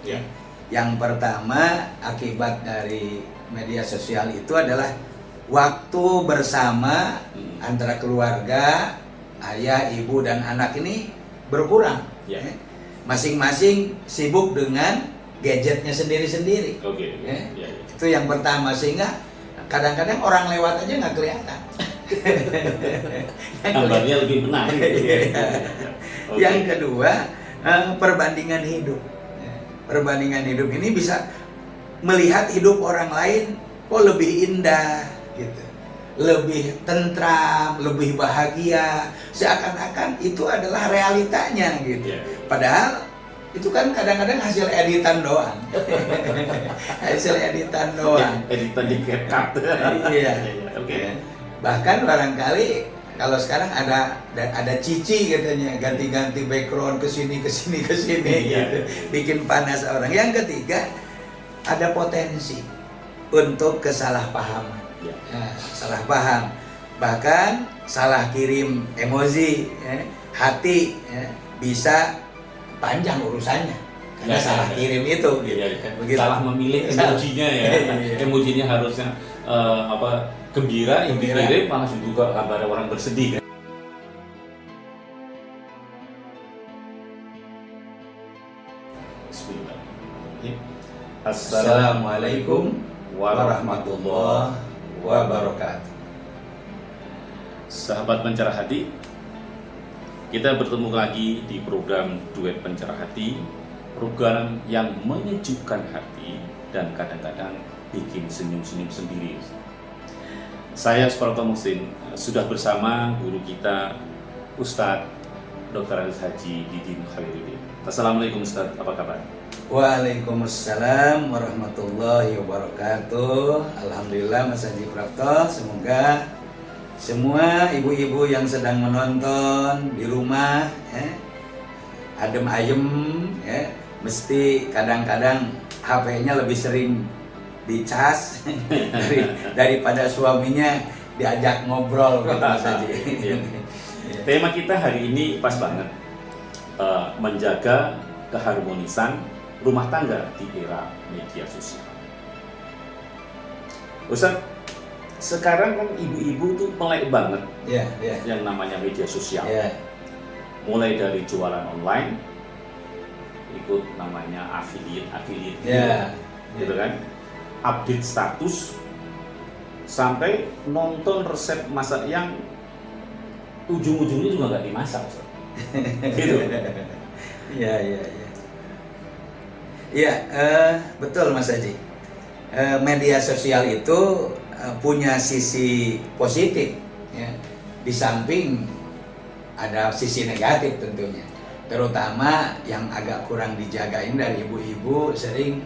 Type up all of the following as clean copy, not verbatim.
Ya. Yang pertama, akibat dari media sosial itu adalah waktu bersama antara keluarga, ayah, ibu, dan anak ini berkurang. Ya. Masing-masing sibuk dengan gadgetnya sendiri-sendiri. Oke. Ya. Ya. Itu yang pertama, sehingga kadang-kadang orang lewat aja nggak kelihatan. Gambarnya lebih menarik. Oke. Yang kedua, perbandingan hidup. Perbandingan hidup ini bisa melihat hidup orang lain kok lebih indah, gitu, lebih tentram, lebih bahagia, seakan-akan itu adalah realitanya, gitu. Yeah. Padahal itu kan kadang-kadang hasil editan doang. Hasil editan doang. Editan di CapCut. Iya. Oke. Bahkan barangkali kalau sekarang ada cici katanya, ganti-ganti background ke sini Iya. gitu, bikin panas orang. Yang ketiga, ada potensi untuk kesalahpahaman. Ya. Nah, salah paham, bahkan salah kirim emoji, hati, bisa panjang urusannya karena salah kirim itu. Gitu. Begitu. Salah memilih emojinya ya. Emojinya harusnya gembira, yang dikirim malah juga kabar orang bersedih kan. Bismillahirrahmanirrahim. Assalamualaikum warahmatullahi wabarakatuh. Sahabat Pencerah Hati, kita bertemu lagi di program Duet Pencerah Hati, program yang menyejukkan hati dan kadang-kadang bikin senyum-senyum sendiri. Saya Suparto Muhsin sudah bersama guru kita Ustadz Dr. Andes Haji Didin Khairuddin. Assalamualaikum Ustadz, apa kabar? Waalaikumsalam warahmatullahi wabarakatuh. Alhamdulillah Mas Haji Prapto, semoga semua ibu-ibu yang sedang menonton di rumah adem ayem, mesti kadang-kadang HP-nya lebih sering dicas daripada suaminya diajak ngobrol gitu Mas Haji. Tema kita hari ini pas banget, menjaga keharmonisan rumah tangga di era media sosial. Ustaz, sekarang kan ibu-ibu tuh melek banget yang namanya media sosial. Mulai dari jualan online, ikut namanya affiliate gitu kan, update status, sampai nonton resep masak yang ujung-ujungnya juga nggak dimasak, Ustaz. Gitu. Iya, betul Mas Haji. Media sosial itu punya sisi positif, ya. Di samping ada sisi negatif tentunya. Terutama yang agak kurang dijagain dari ibu-ibu, sering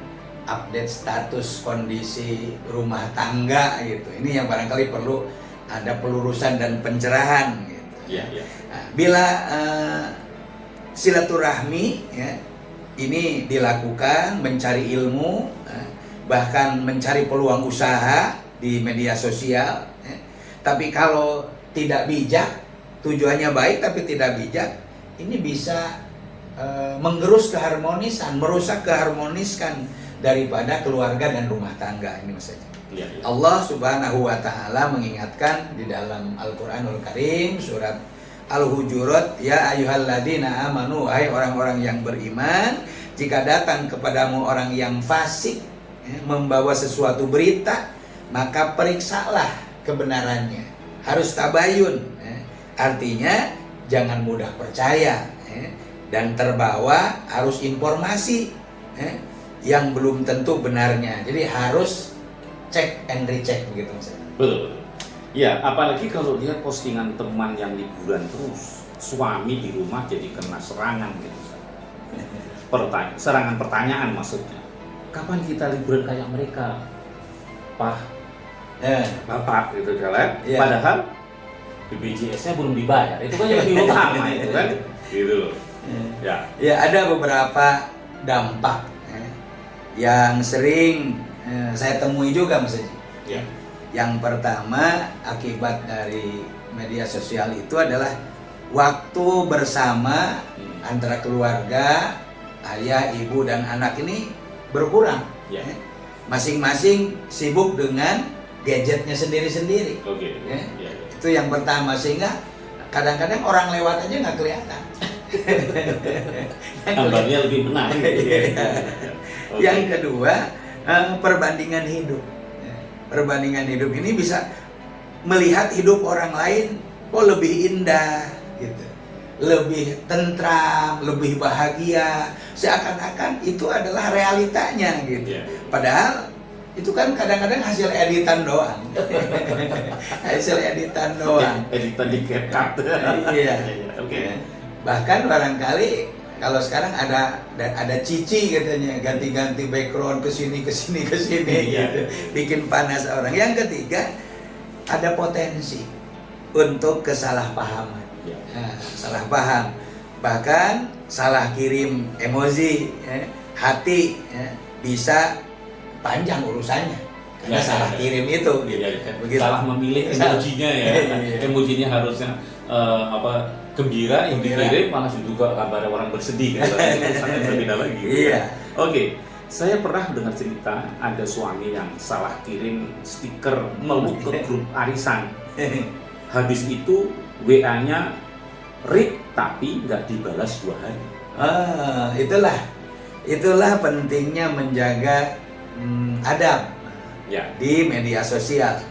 update status kondisi rumah tangga gitu. Ini yang barangkali perlu ada pelurusan dan pencerahan gitu. Nah, bila silaturahmi, ya, ini dilakukan mencari ilmu, bahkan mencari peluang usaha di media sosial, ya. Tapi kalau tidak bijak, tujuannya baik tapi tidak bijak, ini bisa menggerus keharmonisan, merusak keharmoniskan daripada keluarga dan rumah tangga ini Mas Haji. Allah Subhanahu wa Ta'ala mengingatkan di dalam Al-Qur'anul Karim surat Al-Hujurat, ya ayyuhalladzina amanu, hai orang-orang yang beriman, jika datang kepadamu orang yang fasik, membawa sesuatu berita, maka periksalah kebenarannya. Harus tabayun, artinya jangan mudah percaya, dan terbawa arus informasi yang belum tentu benarnya. Jadi harus cek and recheck begitu Mas. Betul. Ya, apalagi kalau lihat postingan teman yang liburan terus, suami di rumah jadi kena serangan gitu. Serangan pertanyaan maksudnya. Kapan kita liburan kayak mereka? Bapak gitu kan. Padahal BPJS-nya belum dibayar. Itu kan yang lebih utama itu kan. Gitu loh. Ya, ada beberapa dampak yang sering saya temui juga Mas Haji. Yang pertama, akibat dari media sosial itu adalah waktu bersama antara keluarga, ayah, ibu, dan anak ini berkurang. Ya. Masing-masing sibuk dengan gadgetnya sendiri-sendiri. Oke. Ya. Ya. Itu yang pertama, sehingga kadang-kadang orang lewat aja nggak kelihatan. Gambarnya lebih menarik. Oke. Yang kedua, perbandingan hidup. Perbandingan hidup ini bisa melihat hidup orang lain kok lebih indah, gitu, lebih tentram, lebih bahagia, seakan-akan itu adalah realitanya, gitu. Ya. Padahal itu kan kadang-kadang hasil editan doang. Hasil editan doang. Editan di CapCut. Iya. Oke. Bahkan barangkali kalau sekarang ada cici katanya, ganti-ganti background ke sini Iya. gitu. Bikin panas orang. Yang ketiga, ada potensi untuk kesalahpahaman. Ya. Nah, salah paham. Bahkan salah kirim emoji, hati, bisa panjang urusannya karena Ya, salah ya. kirim itu, gitu. Ya. Begitu. Salah memilih emojinya ya. Iya. Emojinya harusnya gembira, yang Gembira. dikirim malah juga gambar orang bersedih gitu. Ini urusannya berbeda lagi. Iya. Oke, saya pernah dengar cerita ada suami yang salah kirim stiker meluk ke grup arisan. Habis itu WA-nya read tapi nggak dibalas 2 hari. Itulah pentingnya menjaga adab Ya. di media sosial.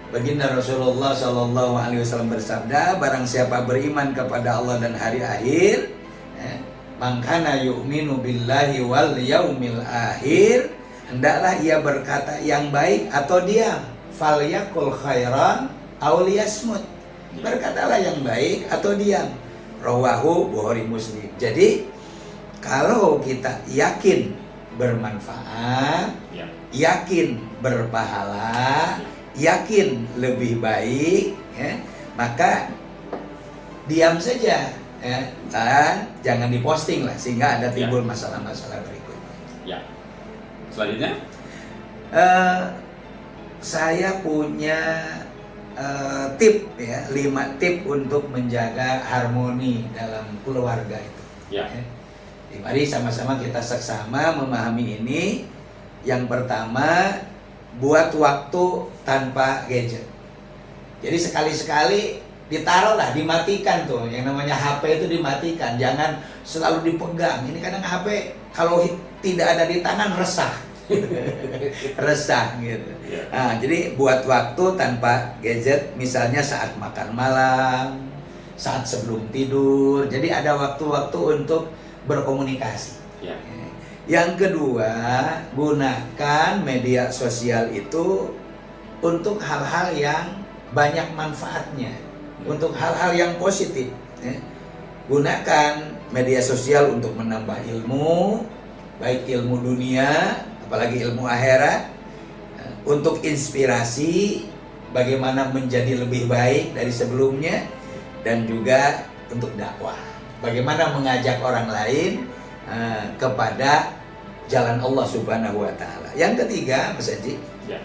Baginda Rasulullah SAW bersabda, barang siapa beriman kepada Allah dan hari akhir, man kana yu'minu billahi wal yaumil akhir, hendaklah ia berkata yang baik atau diam. Falyakul khairan aw liyasmut. Berkatalah yang baik atau diam. Rawahu Bukhari Muslim. Jadi kalau kita yakin bermanfaat, Ya. yakin berpahala, yakin lebih baik, maka diam saja, dan jangan diposting lah, sehingga ada timbul masalah-masalah berikutnya. Ya. Selanjutnya, Saya punya tip, 5 tip untuk menjaga harmoni dalam keluarga itu. ya. Mari sama-sama kita seksama memahami ini. Yang pertama, buat waktu tanpa gadget. Jadi sekali-sekali ditaruhlah, dimatikan tuh. Yang namanya HP itu dimatikan, jangan selalu dipegang. Ini kadang HP kalau tidak ada di tangan resah. Resah gitu. Ya. Nah, jadi buat waktu tanpa gadget, misalnya saat makan malam, saat sebelum tidur. Jadi ada waktu-waktu untuk berkomunikasi. Ya. Yang kedua, gunakan media sosial itu untuk hal-hal yang banyak manfaatnya, untuk hal-hal yang positif. Gunakan media sosial untuk menambah ilmu, baik ilmu dunia, apalagi ilmu akhirat, untuk inspirasi bagaimana menjadi lebih baik dari sebelumnya, dan juga untuk dakwah, bagaimana mengajak orang lain kepada jalan Allah Subhanahu wa Ta'ala. Yang ketiga, Mas Haji, Ya.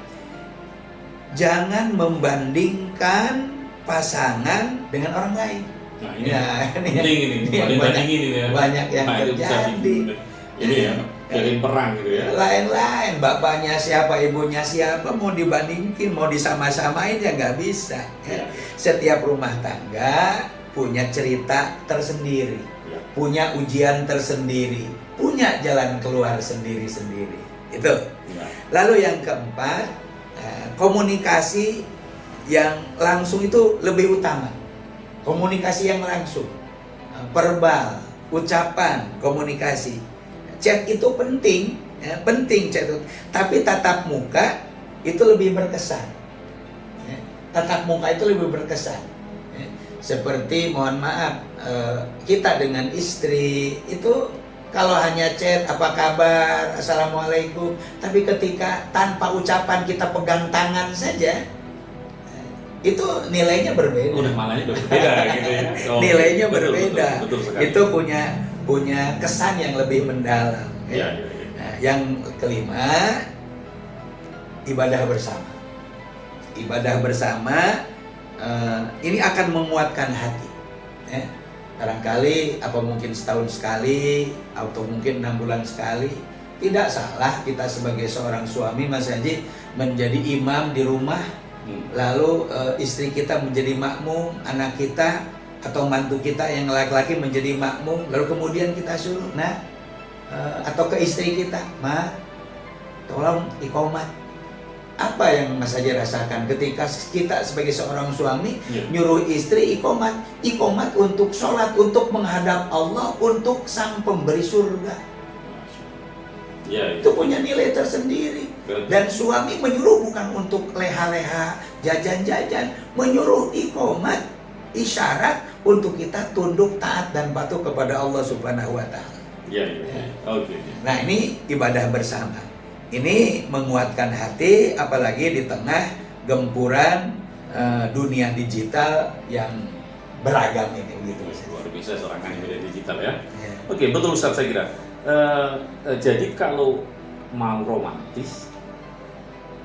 jangan membandingkan pasangan dengan orang lain. Nah, ini Ya, penting ini. yang Banding-bandingin ini ya. banyak yang Nah, itu bisa terjadi. bikin ini ya, bikin perang gitu ya. Lain-lain, bapaknya siapa, ibunya siapa, mau dibandingin, mau disama-samain ya nggak bisa. Ya. Setiap rumah tangga punya cerita tersendiri, Ya. punya ujian tersendiri, punya jalan keluar sendiri-sendiri. Itu. Ya. Lalu yang keempat, komunikasi yang langsung itu lebih utama. Komunikasi yang langsung, verbal, ucapan, komunikasi. Chat itu penting, penting chat itu. Tapi tatap muka itu lebih berkesan. Tatap muka itu lebih berkesan. Seperti mohon maaf, kita dengan istri itu kalau hanya chat, apa kabar, assalamualaikum, tapi ketika tanpa ucapan kita pegang tangan saja, itu nilainya berbeda. Udah malahnya udah berbeda gitu ya. Oh, Nilainya betul, berbeda. betul sekali. Itu punya kesan yang lebih mendalam. Ya, ya, ya. Nah, yang kelima, ibadah bersama. Ibadah bersama ini akan menguatkan hati. barangkali apa mungkin setahun sekali atau mungkin 6 bulan sekali. Tidak salah kita sebagai seorang suami, Mas Haji, menjadi imam di rumah, lalu istri kita menjadi makmum, anak kita atau mantu kita yang laki-laki menjadi makmum, lalu kemudian kita suruh, atau ke istri kita, Ma, tolong iqomat. Apa yang Mas Haji rasakan ketika kita sebagai seorang suami nyuruh istri iqomat untuk sholat, untuk menghadap Allah, untuk sang pemberi surga? Itu punya nilai tersendiri. Dan suami menyuruh bukan untuk leha-leha, jajan-jajan, menyuruh iqomat, isyarat untuk kita tunduk, taat dan patuh kepada Allah Subhanahu wa Ta'ala. Nah, ini ibadah bersama. Ini menguatkan hati, apalagi di tengah gempuran dunia digital yang beragam ini, gitu. Luar biasa seorang media digital ya. Oke, betul Ustaz, saya kira. Jadi kalau mau romantis,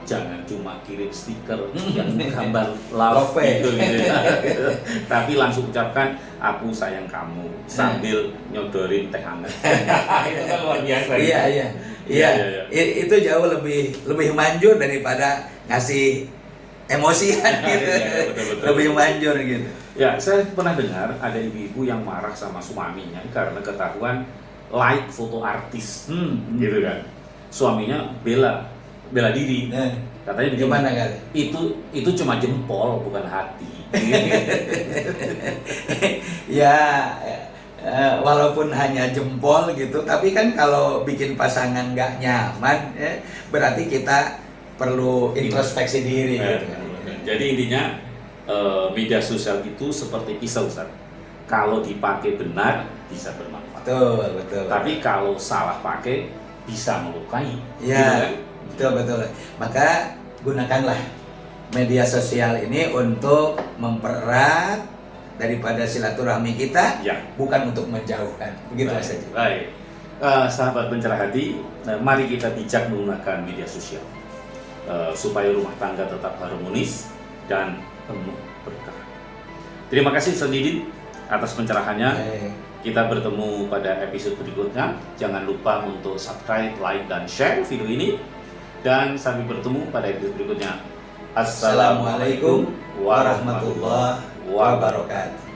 jangan cuma kirim stiker yang gambar love gitu, tapi langsung ucapkan aku sayang kamu sambil nyodorin teh hangat. Itu kan luar biasa. Iya. Itu jauh lebih manjur daripada ngasih emosian gitu. Betul. Lebih manjur gitu. Ya, saya pernah dengar ada ibu-ibu yang marah sama suaminya karena ketahuan like foto artis, gitu kan. Suaminya bela diri. Katanya begini, gimana kali? Itu cuma jempol, bukan hati. Walaupun hanya jempol gitu, tapi kan kalau bikin pasangan nggak nyaman, berarti kita perlu introspeksi diri. Gitu. Jadi intinya media sosial itu seperti pisau, Ustaz. Kalau dipakai benar bisa bermanfaat. Betul. Tapi kalau salah pakai bisa melukai. Ya, gitu kan? Betul. Maka gunakanlah media sosial ini untuk mempererat daripada silaturahmi kita, bukan untuk menjauhkan. Begitu saja. Baik. Sahabat pencerah hati, mari kita bijak menggunakan media sosial supaya rumah tangga tetap harmonis dan penuh berkah. Terima kasih Ustaz Didin atas pencerahannya. Kita bertemu pada episode berikutnya. Jangan lupa untuk subscribe, like, dan share video ini. Dan sampai bertemu pada episode berikutnya. Assalamualaikum warahmatullahi wabarakatuh.